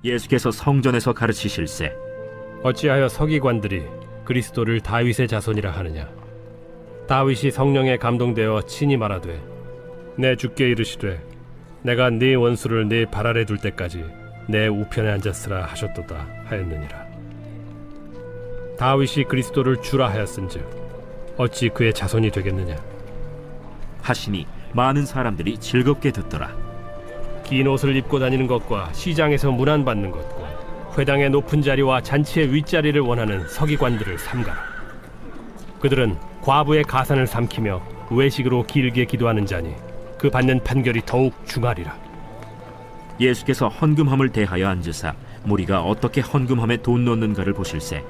예수께서 성전에서 가르치실세. 어찌하여 서기관들이 그리스도를 다윗의 자손이라 하느냐? 다윗이 성령에 감동되어 친히 말하되 내 주께 이르시되 내가 네 원수를 네 발 아래 둘 때까지 내 우편에 앉았으라 하셨도다 하였느니라. 다윗이 그리스도를 주라 하였은즉 어찌 그의 자손이 되겠느냐? 하시니 많은 사람들이 즐겁게 듣더라. 긴 옷을 입고 다니는 것과 시장에서 문안 받는 것과 회당의 높은 자리와 잔치의 윗자리를 원하는 서기관들을 삼가라. 그들은 과부의 가산을 삼키며 외식으로 길게 기도하는 자니 그 받는 판결이 더욱 중하리라. 예수께서 헌금함을 대하여 앉으사 무리가 어떻게 헌금함에 돈 넣는가를 보실세.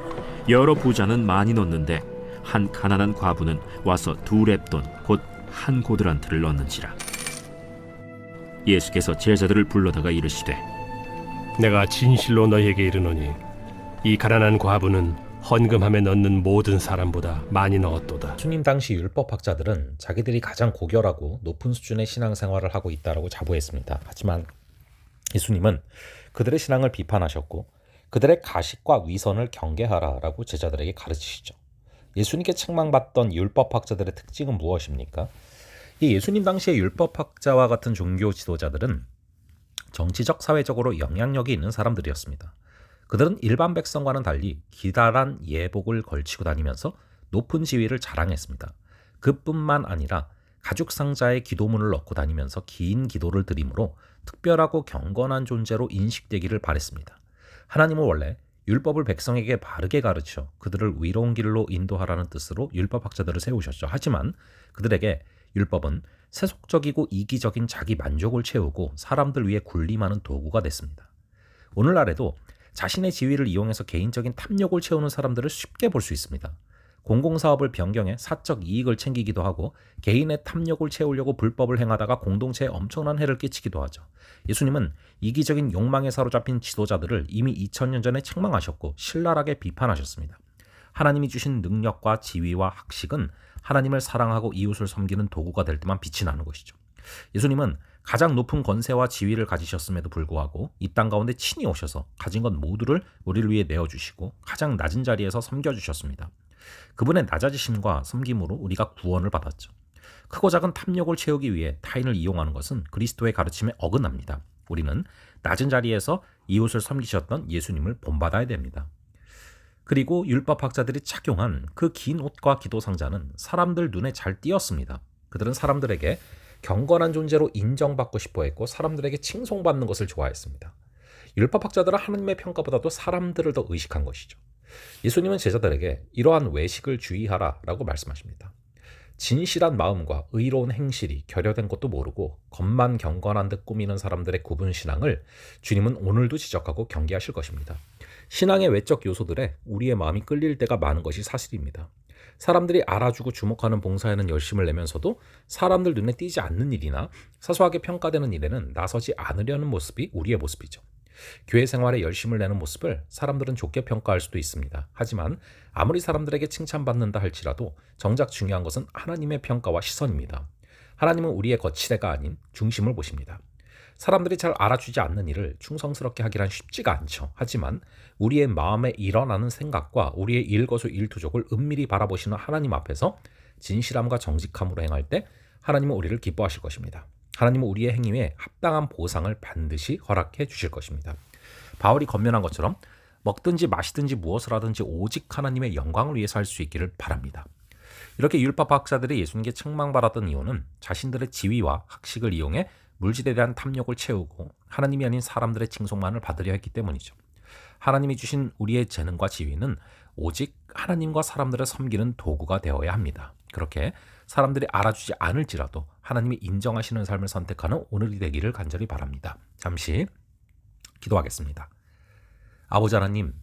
여러 부자는 많이 넣는데 한 가난한 과부는 와서 2렙돈 곧 한 고드란트를 넣는지라. 예수께서 제자들을 불러다가 이르시되 내가 진실로 너희에게 이르노니 이 가난한 과부는 헌금함에 넣는 모든 사람보다 많이 넣었도다. 예수님 당시 율법학자들은 자기들이 가장 고결하고 높은 수준의 신앙생활을 하고 있다고 자부했습니다. 하지만 예수님은 그들의 신앙을 비판하셨고 그들의 가식과 위선을 경계하라라고 제자들에게 가르치시죠. 예수님께 책망받던 율법학자들의 특징은 무엇입니까? 이 예수님 당시의 율법학자와 같은 종교 지도자들은 정치적, 사회적으로 영향력이 있는 사람들이었습니다. 그들은 일반 백성과는 달리 기다란 예복을 걸치고 다니면서 높은 지위를 자랑했습니다. 그뿐만 아니라 가죽 상자에 기도문을 넣고 다니면서 긴 기도를 드림으로 특별하고 경건한 존재로 인식되기를 바랬습니다. 하나님은 원래 율법을 백성에게 바르게 가르쳐 그들을 의로운 길로 인도하라는 뜻으로 율법학자들을 세우셨죠. 하지만 그들에게 율법은 세속적이고 이기적인 자기 만족을 채우고 사람들 위해 군림하는 도구가 됐습니다. 오늘날에도 자신의 지위를 이용해서 개인적인 탐욕을 채우는 사람들을 쉽게 볼 수 있습니다. 공공사업을 변경해 사적 이익을 챙기기도 하고 개인의 탐욕을 채우려고 불법을 행하다가 공동체에 엄청난 해를 끼치기도 하죠. 예수님은 이기적인 욕망에 사로잡힌 지도자들을 이미 2000년 전에 책망하셨고 신랄하게 비판하셨습니다. 하나님이 주신 능력과 지위와 학식은 하나님을 사랑하고 이웃을 섬기는 도구가 될 때만 빛이 나는 것이죠. 예수님은 가장 높은 권세와 지위를 가지셨음에도 불구하고 이 땅 가운데 친히 오셔서 가진 것 모두를 우리를 위해 내어주시고 가장 낮은 자리에서 섬겨주셨습니다. 그분의 낮아지심과 섬김으로 우리가 구원을 받았죠. 크고 작은 탐욕을 채우기 위해 타인을 이용하는 것은 그리스도의 가르침에 어긋납니다. 우리는 낮은 자리에서 이웃을 섬기셨던 예수님을 본받아야 됩니다. 그리고 율법학자들이 착용한 그 긴 옷과 기도 상자는 사람들 눈에 잘 띄었습니다. 그들은 사람들에게 경건한 존재로 인정받고 싶어 했고 사람들에게 칭송받는 것을 좋아했습니다. 율법학자들은 하나님의 평가보다도 사람들을 더 의식한 것이죠. 예수님은 제자들에게 이러한 외식을 주의하라라고 말씀하십니다. 진실한 마음과 의로운 행실이 결여된 것도 모르고 겉만 경건한 듯 꾸미는 사람들의 구분 신앙을 주님은 오늘도 지적하고 경계하실 것입니다. 신앙의 외적 요소들에 우리의 마음이 끌릴 때가 많은 것이 사실입니다. 사람들이 알아주고 주목하는 봉사에는 열심을 내면서도 사람들 눈에 띄지 않는 일이나 사소하게 평가되는 일에는 나서지 않으려는 모습이 우리의 모습이죠. 교회 생활에 열심을 내는 모습을 사람들은 좋게 평가할 수도 있습니다. 하지만 아무리 사람들에게 칭찬받는다 할지라도 정작 중요한 것은 하나님의 평가와 시선입니다. 하나님은 우리의 거치대가 아닌 중심을 보십니다. 사람들이 잘 알아주지 않는 일을 충성스럽게 하기란 쉽지가 않죠. 하지만 우리의 마음에 일어나는 생각과 우리의 일거수일투족을 은밀히 바라보시는 하나님 앞에서 진실함과 정직함으로 행할 때 하나님은 우리를 기뻐하실 것입니다. 하나님은 우리의 행위에 합당한 보상을 반드시 허락해 주실 것입니다. 바울이 권면한 것처럼 먹든지 마시든지 무엇을 하든지 오직 하나님의 영광을 위해서 할 수 있기를 바랍니다. 이렇게 율법학자들이 예수님께 책망받았던 이유는 자신들의 지위와 학식을 이용해 물질에 대한 탐욕을 채우고 하나님이 아닌 사람들의 칭송만을 받으려 했기 때문이죠. 하나님이 주신 우리의 재능과 지위는 오직 하나님과 사람들을 섬기는 도구가 되어야 합니다. 그렇게 사람들이 알아주지 않을지라도 하나님이 인정하시는 삶을 선택하는 오늘이 되기를 간절히 바랍니다. 잠시 기도하겠습니다. 아버지 하나님,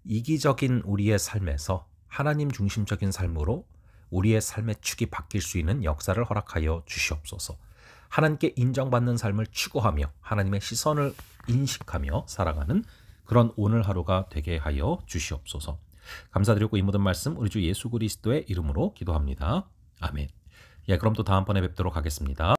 이기적인 우리의 삶에서 하나님 중심적인 삶으로 우리의 삶의 축이 바뀔 수 있는 역사를 허락하여 주시옵소서. 하나님께 인정받는 삶을 추구하며 하나님의 시선을 인식하며 살아가는 그런 오늘 하루가 되게 하여 주시옵소서. 감사드리고 이 모든 말씀 우리 주 예수 그리스도의 이름으로 기도합니다. 아멘. 그럼 또 다음번에 뵙도록 하겠습니다.